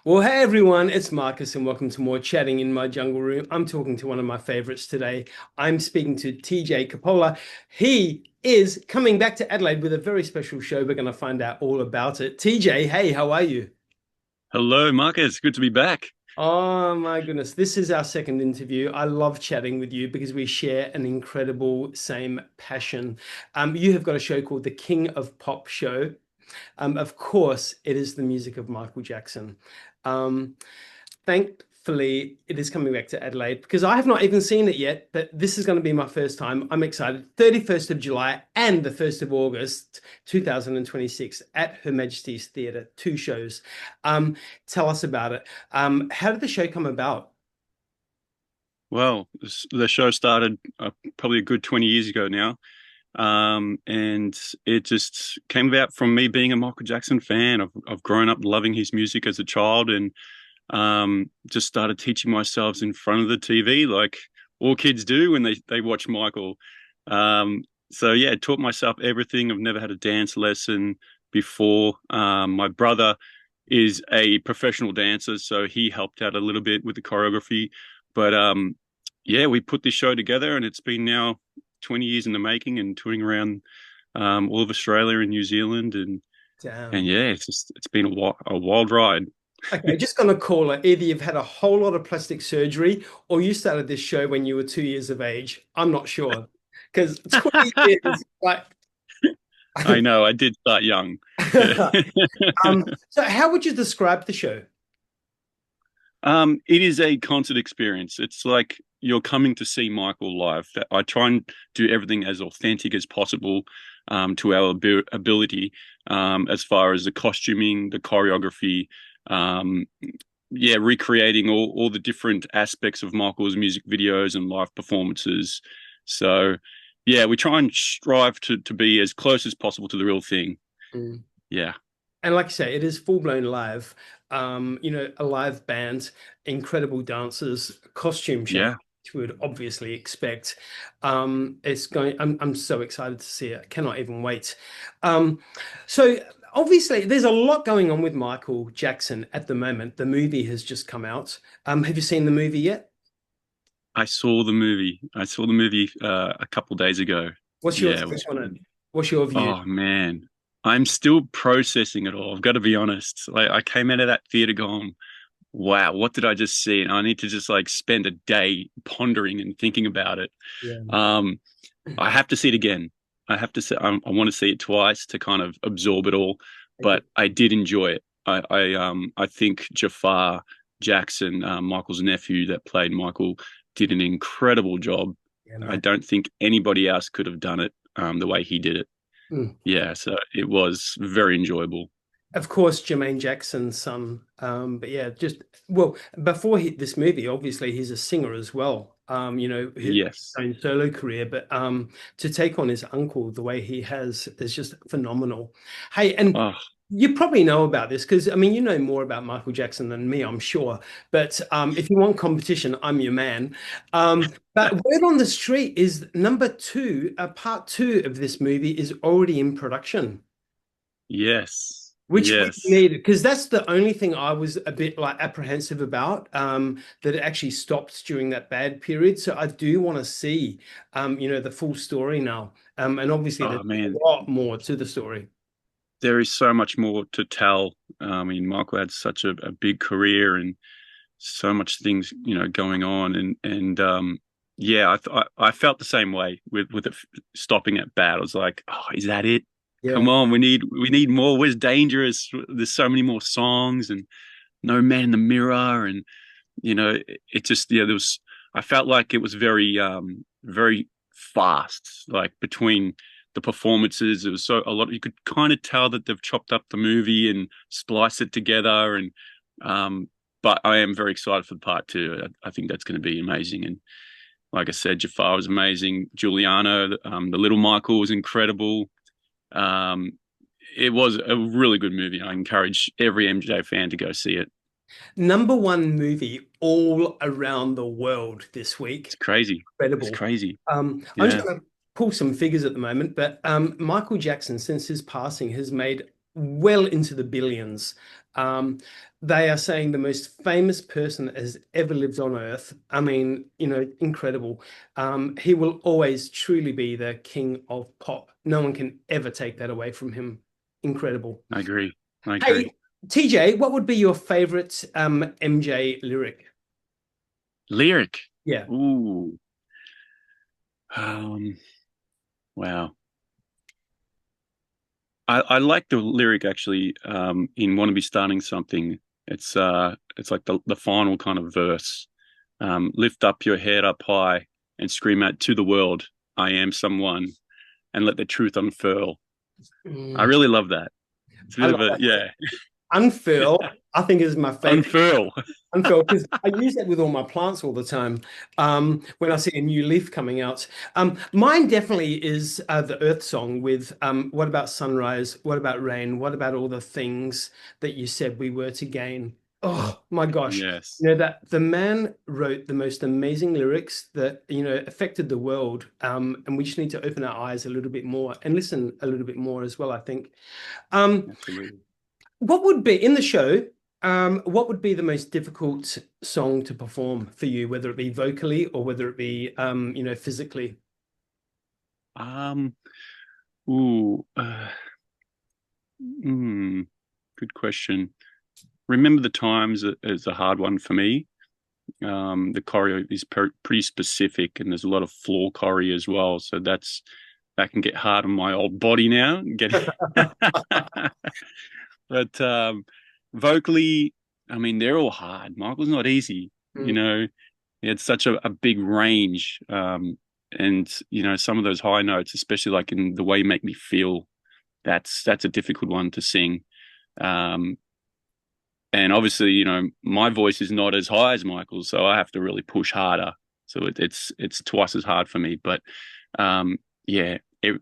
Well, hey everyone, it's Marcus, and welcome to more chatting in my jungle room. I'm talking to one of my favorites today. I'm speaking to TJ Cappola. He is coming back to Adelaide with a very special show. We're going to find out all about it. TJ, hey, how are you? Hello, Marcus. Good to be back. Oh my goodness, this is our second interview. I love chatting with you because we share an incredible same passion. You have got a show called The King of Pop Show. Of course, it is the music of Michael Jackson. Um, Thankfully, it is coming back to Adelaide because I have not even seen it yet, but this is going to be my first time. I'm excited. 31st of July and the 1st of August, 2026 at Her Majesty's Theatre, two shows. Um, Tell us about it. How did the show come about? Well, the show started probably a good 20 years ago now. And it just came about from me being a Michael Jackson fan. I've grown up loving his music as a child and just started teaching myself in front of the TV like all kids do when they watch Michael. So yeah, taught myself everything. I've never had a dance lesson before. My brother is a professional dancer, so he helped out a little bit with the choreography. But yeah, we put this show together, and it's been now 20 years in the making, and touring around all of Australia and New Zealand, and Damn. yeah, it's been a wild ride. Okay, just gonna call it. Either you've had a whole lot of plastic surgery or you started this show when you were 2 years of age. I'm not sure. Because 20 years, like, I know, I did start young. so how would you describe the show? It is a concert experience. It's like you're coming to see Michael live. I try and do everything as authentic as possible to our ability, as far as the costuming, the choreography, um, yeah, recreating all the different aspects of Michael's music videos and live performances. So, yeah, we try and strive to be as close as possible to the real thing. Mm. Yeah, And like I say, it is full-blown live. A live band, incredible dancers, costume change, yeah. which we would obviously expect. I'm so excited to see it. I cannot even wait. Um, so obviously there's a lot going on with Michael Jackson at the moment. The movie has just come out. Have you seen the movie yet? I saw the movie. I saw the movie a couple days ago. What's your Yeah, it take was. on it? What's your view? Oh man, I'm still processing it all. I've got to be honest. Like I came out of that theater going, "Wow, what did I just see?" And I need to just like spend a day pondering and thinking about it. Yeah. Um, I have to see it again. I have to say, I want to see it twice to kind of absorb it all. Okay. But I did enjoy it. I think Jafar Jackson, Michael's nephew that played Michael, did an incredible job. Yeah, I man. don't think anybody else could have done it the way he did it. Mm. Yeah, so it was very enjoyable. Of course, Jermaine Jackson's son. But yeah, just well, before this movie, obviously he's a singer as well. His Yes. own solo career, but to take on his uncle the way he has is just phenomenal. Hey, and Oh, you probably know about this because I mean you know more about Michael Jackson than me, I'm sure. But if you want competition, I'm your man. But word on the street is number two, part two of this movie is already in production. yes. Which we Yes. needed, because that's the only thing I was a bit like apprehensive about, that it actually stopped during that bad period. So I do want to see, the full story now. And obviously there's Oh man, a lot more to the story. there is so much more to tell. I mean, Michael had such a big career and so much things, going on, and yeah, I felt the same way with it stopping at bad. I was like, oh, is that it? Yeah. Come on, we need more. Where's Dangerous? There's so many more songs and No Man in the Mirror, and it just there was. I felt like it was very fast, like between the performances. It was so a lot. You could kind of tell that they've chopped up the movie and spliced it together, and um, but I am very excited for part two. I think that's going to be amazing. And like I said, Jafar was amazing. Giuliano, the little Michael was incredible. Um, it was a really good movie. I encourage every MJ fan to go see it. Number one movie all around the world this It's week. crazy. It's Incredible. crazy. I'm just Yeah. going to pull some figures at the moment, but Michael Jackson, since his passing, has made well into the billions. Um, they are saying the most famous person that has ever lived on Earth. I mean, incredible. He will always truly be the king of pop. No one can ever take that away from him. Incredible. I agree. I agree. Hey, TJ, what would be your favorite MJ lyric? Lyric. Yeah. Ooh. Um, wow. I like the lyric actually in "Want to Be Starting Something." It's like the final kind of verse. Lift up your head up high and scream out to the world, "I am someone," and let the truth unfurl. I Mm, really love that. It's a I bit of love a that. yeah, Unfurl, I think is my favorite. unfurl. Unfurl, because I use that with all my plants all the time. When I see a new leaf coming out. Mine definitely is the Earth song with what about sunrise? What about rain? What about all the things that you said we were to gain? Oh my gosh. Yes, That the man wrote the most amazing lyrics that, affected the world. And we just need to open our eyes a little bit more and listen a little bit more as well, I think. Um, absolutely. what would be in the show? What would be the most difficult song to perform for you, whether it be vocally or whether it be, physically? Um, ooh, good question. Remember the times is a hard one for me. The choreo is pretty specific, and there's a lot of floor choreo as well. So that can get hard on my old body now. Getting, but vocally, I mean, they're all hard. Michael's not easy. Mm. He had such a big range, and some of those high notes, especially like in the way you make me feel. That's a difficult one to sing. Um, and obviously, my voice is not as high as Michael's, so I have to really push harder. So it's twice as hard for me. But yeah,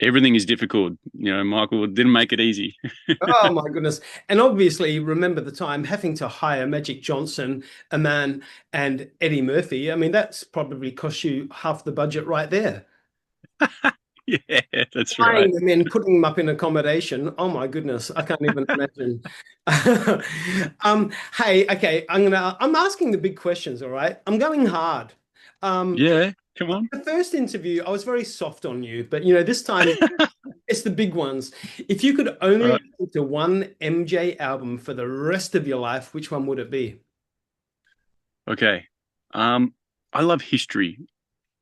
everything is difficult. Michael didn't make it easy. Oh my goodness. And obviously, remember the time having to hire Magic Johnson, a man, and Eddie Murphy. I mean, that's probably cost you half the budget right there. Yeah, that's right. Flying them in, putting them up in accommodation. Oh my goodness, I can't even imagine. Hey, okay, I'm asking the big questions, all right? I'm going hard. Um, Yeah, come on. the first interview, I was very soft on you, but this time it's the big ones. If you could All only right. listen to one MJ album for the rest of your life, which one would it be? Okay. I love history.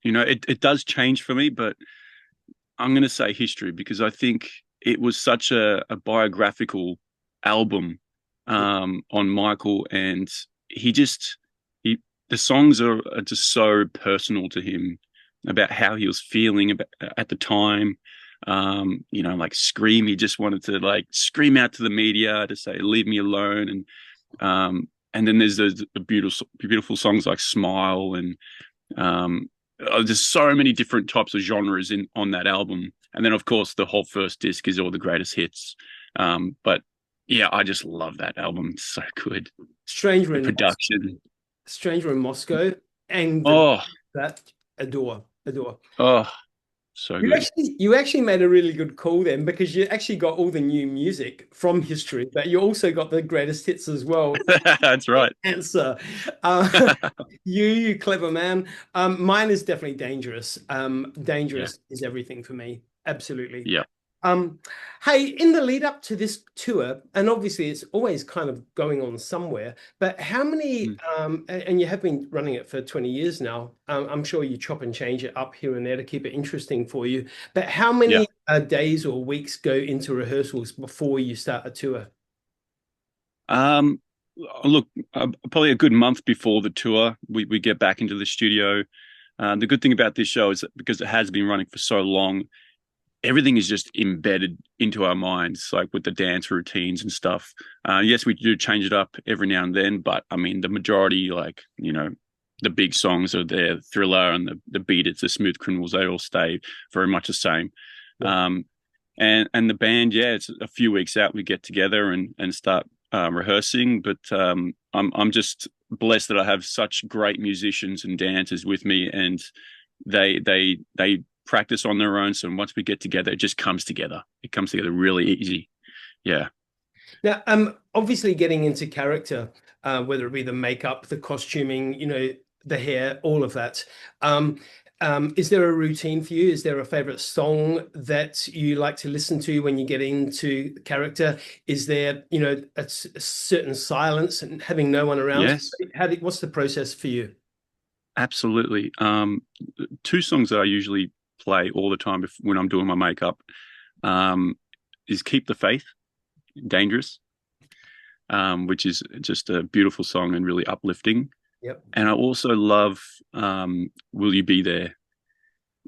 It does change for me, but I'm going to say history because I think it was such a biographical album on Michael, and he just he the songs are just so personal to him about how he was feeling at the time. Like Scream, he just wanted to like scream out to the media to say, "Leave me alone," and then there's those beautiful songs like Smile and there's so many different types of genres in on that album. And then, of course, the whole first disc is all the greatest hits. But yeah, I just love that album. It's so good. Stranger The in Moscow, production. Stranger in Moscow, and Oh, that adore, adore. oh, so good. You actually made a really good call then because you actually got all the new music from history, but you also got the greatest hits as well. That's right. Answer. Uh, you clever man. Mine is definitely dangerous. Yeah. Dangerous is everything for me. Absolutely. Yeah. Um, hey, in the lead up to this tour, and obviously it's always kind of going on somewhere, but how many, Mm. and you have been running it for 20 years now, I'm sure you chop and change it up here and there to keep it interesting for you, but how Yeah. many days or weeks go into rehearsals before you start a tour? Um, Look, probably a good month before the tour, we get back into the studio. The good thing about this show is that because it has been running for so long, everything is just embedded into our minds, like with the dance routines and stuff. Yes, we do change it up every now and then, but I mean, the majority, like, the big songs are there, Thriller and the Beat It's, the Smooth Criminals, they all stay very much the same. Yeah. Um, and the band, yeah, it's a few weeks out, we get together and start rehearsing. But I'm just blessed that I have such great musicians and dancers with me, and they practice on their own. So once we get together, it just comes together. It comes together really easy. Yeah. Now, obviously getting into character, whether it be the makeup, the costuming, the hair, all of that. Um, is there a routine for you? Is there a favorite song that you like to listen to when you get into character? Is there, a certain silence and having no one around? Yes, What's the process for you? absolutely. Two songs that I usually play all the time when I'm doing my makeup um, is "Keep the Faith," Dangerous, which is just a beautiful song and really uplifting. Yep. And I also love "Will You Be There."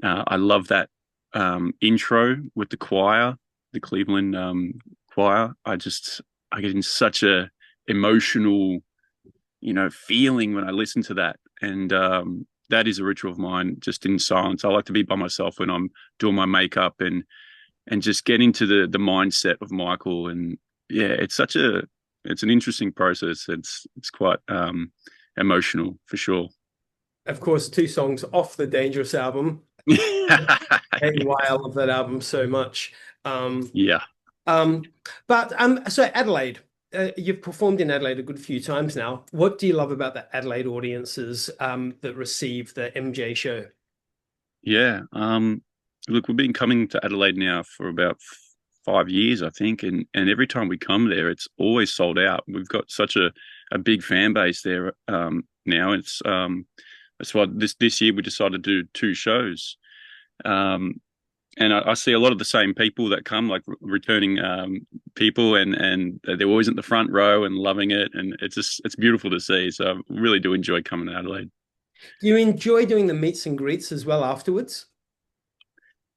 I love that intro with the choir, the Cleveland choir. I get in such a emotional, feeling when I listen to that, and that is a ritual of mine. Just in silence, I like to be by myself when I'm doing my makeup and just get into the mindset of Michael. And yeah, it's an interesting process. It's quite emotional for sure. Of course, two songs off the Dangerous album. And why I love that album so much. Um, Yeah. Um, but so Adelaide, you've performed in Adelaide a good few times now. What do you love about the Adelaide audiences that receive the MJ show? Yeah. Look, we've been coming to Adelaide now for about 5 years, I think, and every time we come there, it's always sold out. We've got such a big fan base there now. That's why this year we decided to do two shows. Um, and I see a lot of the same people that come, like returning people, and they're always at the front row and loving it, and it's beautiful to see. So I really do enjoy coming to Adelaide. Do you enjoy doing the meets and greets as well afterwards?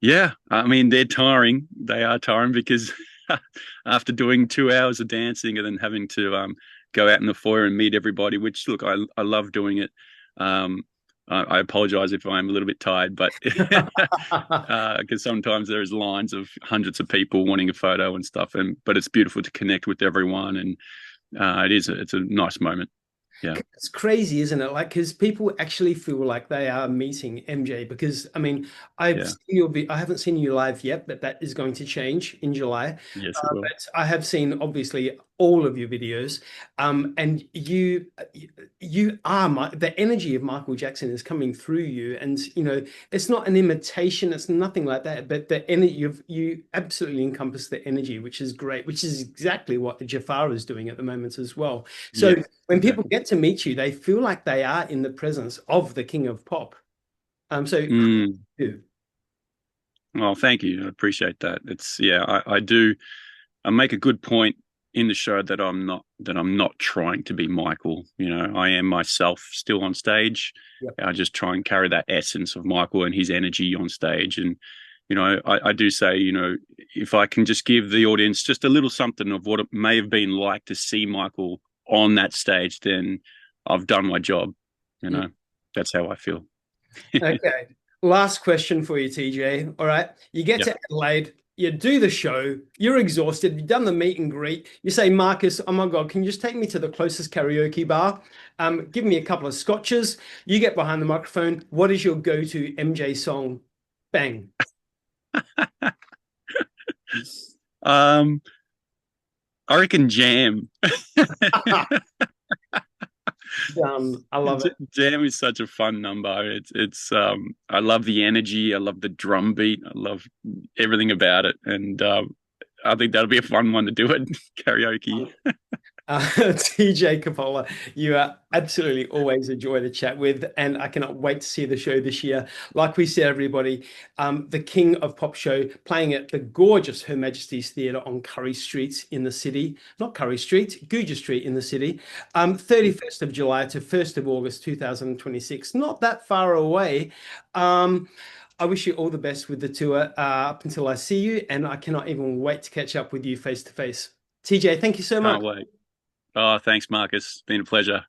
Yeah, I mean they're tiring. They are tiring because after doing 2 hours of dancing and then having to go out in the foyer and meet everybody, which look, I love doing it. Um, I apologize if I'm a little bit tired, but because sometimes there's lines of hundreds of people wanting a photo and stuff, and but it's beautiful to connect with everyone, and it's a nice moment. Yeah, It's crazy, isn't it? Like, because people actually feel like they are meeting MJ. Because I mean, yeah, I haven't seen you live yet, but that is going to change in July. yes, it will. But I have seen obviously all of your videos, and you are the energy of Michael Jackson is coming through you, and it's not an imitation, it's nothing like that. But the energy you absolutely encompass the energy, which is great, which is exactly what Jafar is doing at the moment as well. So Yes, when people exactly. get to meet you, they feel like they are in the presence of the King of Pop. So Mm. do. Well, thank you. I appreciate that. Yeah, I do. I make a good point in the show that I'm not trying to be Michael. I am myself still on stage. Yep. I just try and carry that essence of Michael and his energy on stage. And I do say, if I can just give the audience just a little something of what it may have been like to see Michael on that stage, then I've done my job. You Mm. know, that's how I feel. Okay. Last question for you, TJ. All right. You get Yeah. to Adelaide, you do the show, you're exhausted, you've done the meet and greet. You say, Marcus, oh my God, can you just take me to the closest karaoke bar? Give me a couple of scotches. You get behind the microphone. What is your go-to MJ song? Bang. Um, I reckon Jam. Done. I love it. Jam is such a fun number. I love the energy. I love the drum beat. I love everything about it. And I think that'll be a fun one to do at karaoke. TJ Cappola, you are absolutely always a joy to chat with, and I cannot wait to see the show this year. Like we said, everybody, the King of Pop show playing at the gorgeous Her Majesty's Theatre on Curry Street in the city, not Curry Street, Guja Street in the city, 31st of July to 1st of August 2026. Not that far away. I wish you all the best with the tour up until I see you, and I cannot even wait to catch up with you face to face. TJ, thank you so much. Can't wait. Oh, thanks, Marcus. Been a pleasure.